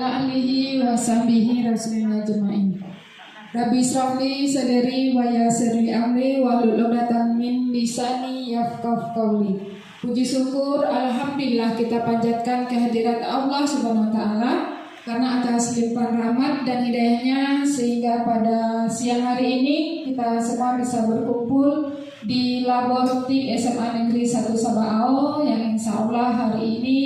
alihi wa sahbihi rasulina jema'in. Rabbi shrahli sadri wa yassirli amri wahlul 'uqdatam min lisani yafqahu qawli. Puji syukur alhamdulillah kita panjatkan kehadirat Allah Subhanahu wa taala karena atas limpahan rahmat dan hidayahnya sehingga pada siang hari ini kita semua bisa berkumpul di Labortik SMA Negeri 1 Sabau yang insya Allah hari ini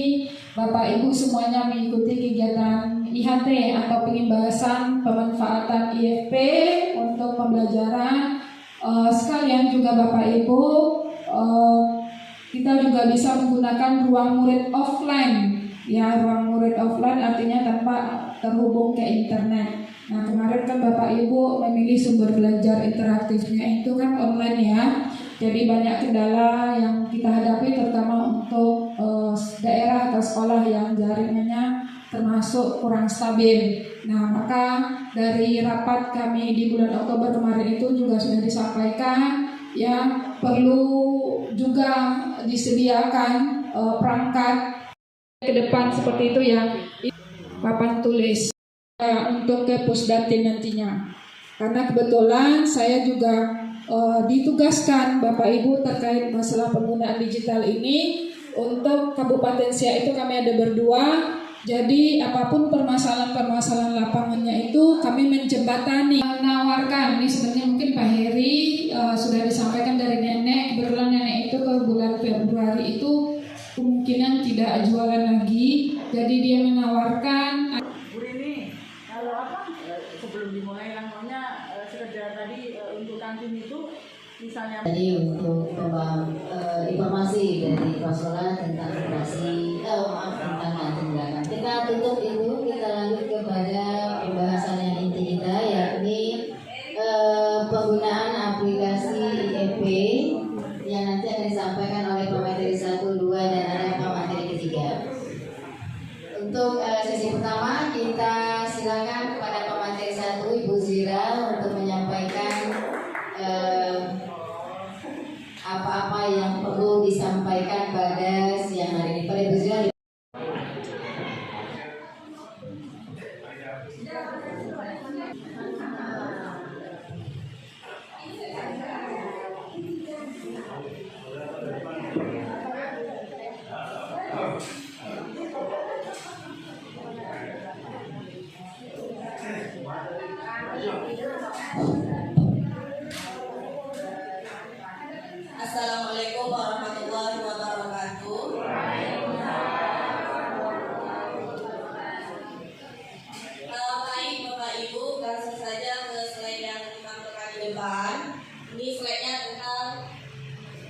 Bapak Ibu semuanya mengikuti kegiatan IHT atau pembahasan pemanfaatan IFP untuk pembelajaran. Sekalian juga Bapak Ibu, kita juga bisa menggunakan ruang murid offline. Ya, ruang murid offline artinya tanpa terhubung ke internet. Nah, kemarin kan Bapak Ibu memilih sumber belajar interaktifnya itu kan online ya. Jadi banyak kendala yang kita hadapi terutama untuk daerah atau sekolah yang jaringannya termasuk kurang stabil. Nah, maka dari rapat kami di bulan Oktober kemarin itu juga sudah disampaikan ya perlu juga disediakan perangkat ke depan seperti itu ya, papan tulis untuk ke Pusdatin nantinya. Karena kebetulan saya juga ditugaskan Bapak Ibu terkait masalah penggunaan digital ini. Untuk Kabupaten Siak itu kami ada berdua. Jadi apapun permasalahan-permasalahan lapangannya itu kami menjembatani, menawarkan. Ini sebenarnya mungkin Pak Heri sudah disampaikan dari nenek. Kebetulan nenek itu ke bulan Februari itu kemungkinan tidak jualan lagi. Jadi dia menawarkan. Bu Rini, kalau sebelum dimulai langkahnya sekedar tadi untuk kantin itu misalnya. Jadi untuk informasi dari Pasola tentang tentang kantin belakang. Kita tutup itu, kita lanjut kepada pembahasan yang inti kita, yakni penggunaan aplikasi IFP yang nanti akan disampaikan oleh pemateri 1, 2 dan ada pemateri ketiga. Untuk sesi pertama kita silakan kepada pemateri 1 Ibu Zira untuk menyampaikan apa-apa yang perlu disampaikan pada siang hari ini. Pada Ibu Zira. Assalamualaikum warahmatullahi wabarakatuh. Baik Bapak Ibu, langsung saja ke slide yang ditampilkan di depan. Ini slide-nya tentang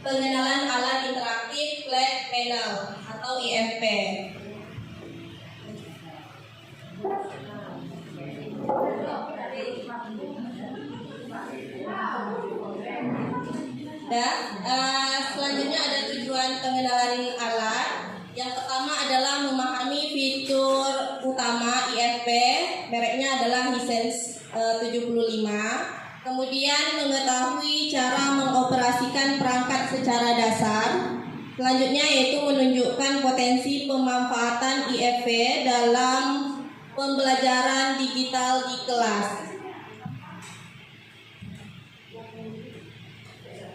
pengenalan alat interaktif flat panel atau IFP. Dan selanjutnya ada tujuan pengenalan alat. Yang pertama adalah memahami fitur utama IFP, mereknya adalah Hisense 75. Kemudian mengetahui cara mengoperasikan perangkat secara dasar. Selanjutnya yaitu menunjukkan potensi pemanfaatan IFP dalam pembelajaran digital di kelas.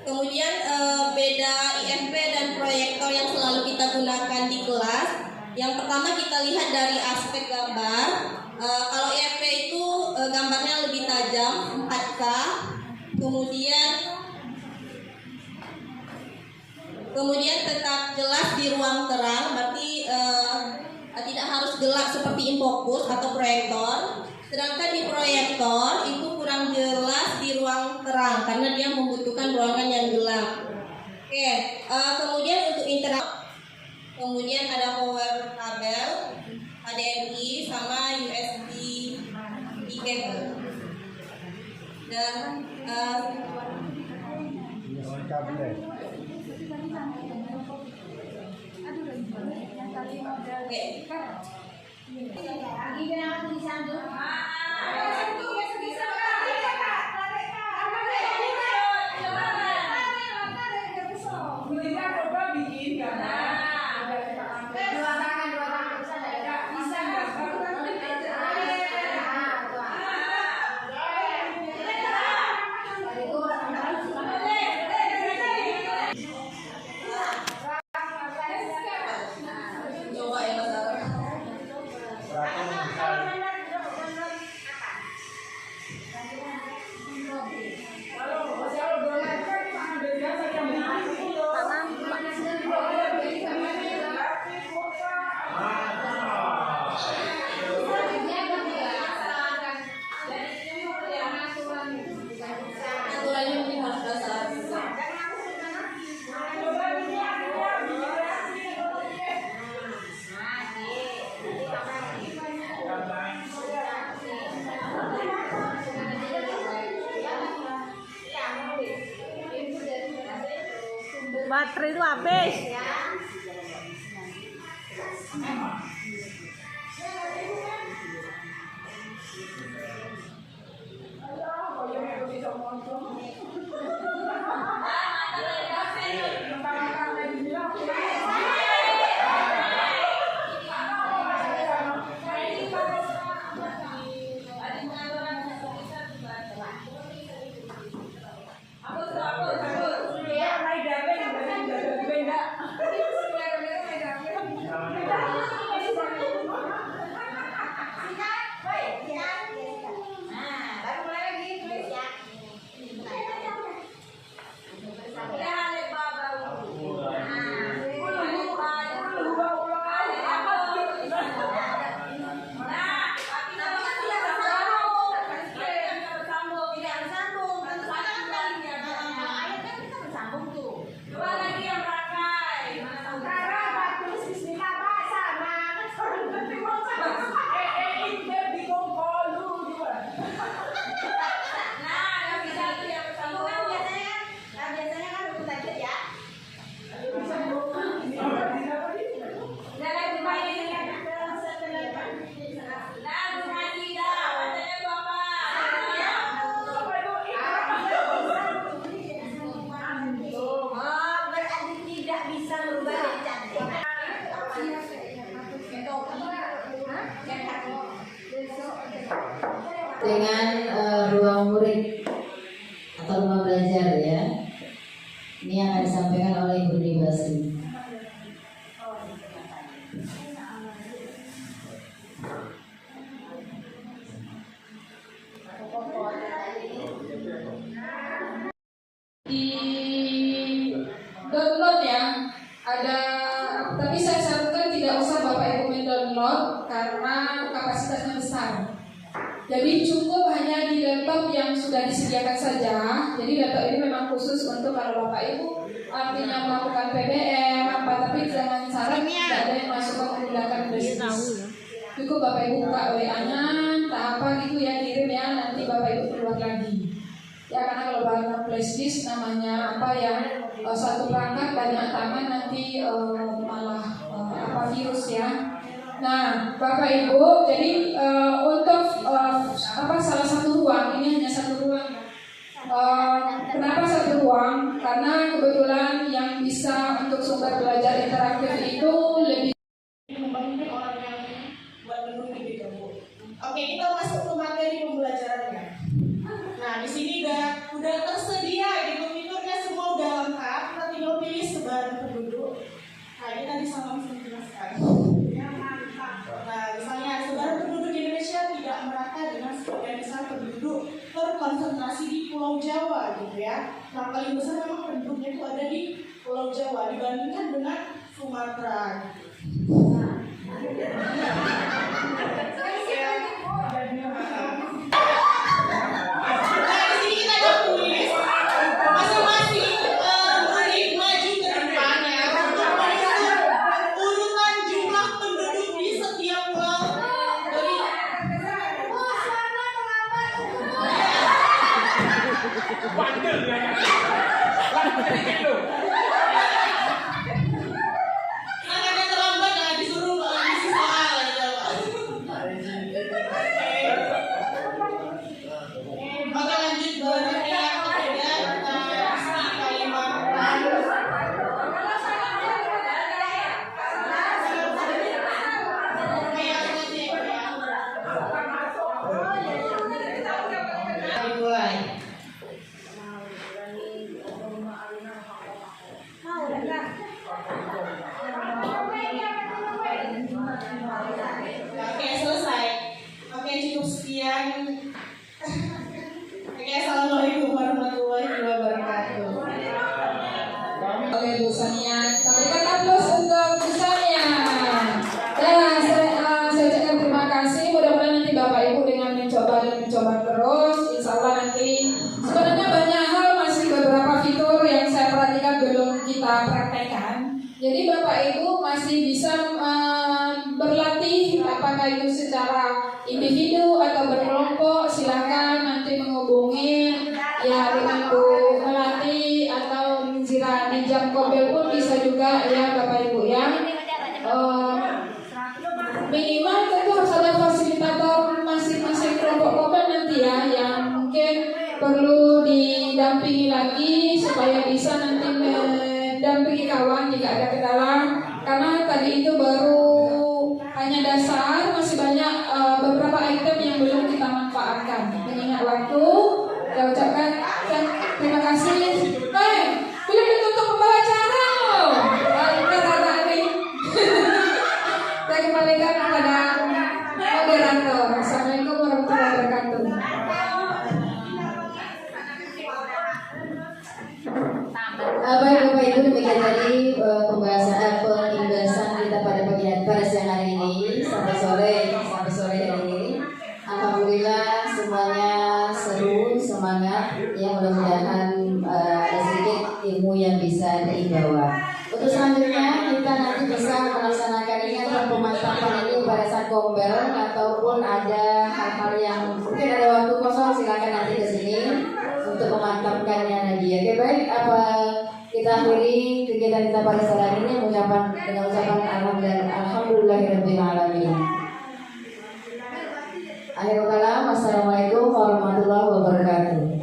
Kemudian beda IFP dan proyektor yang selalu kita gunakan di kelas. Yang pertama kita lihat dari aspek gambar. Kalau IFP itu gambarnya lebih tajam 4K. Kemudian tetap jelas di ruang terang, berarti tidak harus gelap seperti infocus atau proyektor. Sedangkan di proyektor itu kurang jelas di ruang terang karena dia membutuhkan ruangan yang gelap. Oke, kemudian untuk interaksi, kemudian ada power kabel, HDMI sama USB cable. Dan Baterai itu habis. Dengan ruang murid atau rumah belajar ya. Ini yang akan disampaikan oleh Ibu Dibasi. Di download ya, ada, tapi saya sarankan tidak usah Bapak Ibu mendownload karena kapasitasnya besar. Jadi cukup hanya di laptop yang sudah disediakan saja. Jadi laptop ini memang khusus untuk kalau Bapak Ibu artinya melakukan PBM apa, tapi jangan saran tidak ada yang masuk menggunakan bisnis. Cukup Bapak Ibu buka WA-nya, tak apa gitu ya, kirim ya, nanti Bapak Ibu keluar lagi. Ya karena kalau banyak flash disk namanya apa ya, satu perangkat banyak tangan nanti malah apa virus ya. Nah Bapak Ibu, jadi untuk apa salah satu ruang, ini hanya satu ruang. Kenapa satu ruang? Karena kebetulan yang bisa untuk sumber belajar interaktif itu lebih Oke, kita masuk ke materi pembelajarannya. Nah, di sini udah tersedia di komputernya, semua udah lengkap. Kita tinggal pilih sebaran penduduk. Nah, ini tadi sama menjelaskan. Nah, misalnya sebaran penduduk Indonesia tidak merata dengan sebagian besar penduduk terkonsentrasi di Pulau Jawa, gitu ya. Nah, paling besar memang penduduknya itu ada di Pulau Jawa dibandingkan dengan Sumatera. Oke, selesai. Oke, cukup sekian. Oke, assalamualaikum warahmatullahi wabarakatuh. oleh dosanya. Kita berikan aplaus untuk dosanya. Dan saya ucapkan terima kasih. Mudah-mudahan nanti Bapak Ibu dengan mencoba dan mencoba terus, insya Allah nanti sebenarnya banyak hal, masih beberapa fitur yang saya perhatikan belum kita praktekkan. Jadi Bapak Ibu masih bisa berlatih, apakah itu secara individu atau berkelompok, silakan nanti menghubungi ya dengan Bu Melati atau Zira Nijam Kobel juga ya Bapak Ibu ya. Minimal tentu harus ada fasilitator masing-masing kelompok komen nanti ya, yang mungkin perlu didampingi lagi supaya bisa nanti mendampingi kawan jika ada kendala, karena tadi itu baru hanya dasar, masih banyak beberapa item yang belum kita manfaatkan. Mengingat waktu, saya ucapkan terima kasih. Belum ditutup pembawa acara loh. Rara nih. Saya kembalikan kepada moderator. Assalamualaikum warahmatullahi wabarakatuh. Baik Bapak Ibu, demikian tadi pembahasan kita pada siang hari ini sampai sore hari ini. Alhamdulillah semuanya seru, semangat. Ya mudah-mudahan ada sedikit ilmu yang bisa dibawa. Untuk selanjutnya kita nanti bisa melaksanakan ini atau pemantapan ini pada saat kombel, ataupun ada hal-hal yang mungkin ada waktu kosong, silakan nanti ke sini untuk memantapkannya lagi. Oke baik, apa kita akhiri kegiatan kita pada saat ini dengan ucapan alhamdulillahirabbil alamin. Akhirul kalam, wassalamualaikum warahmatullahi wabarakatuh.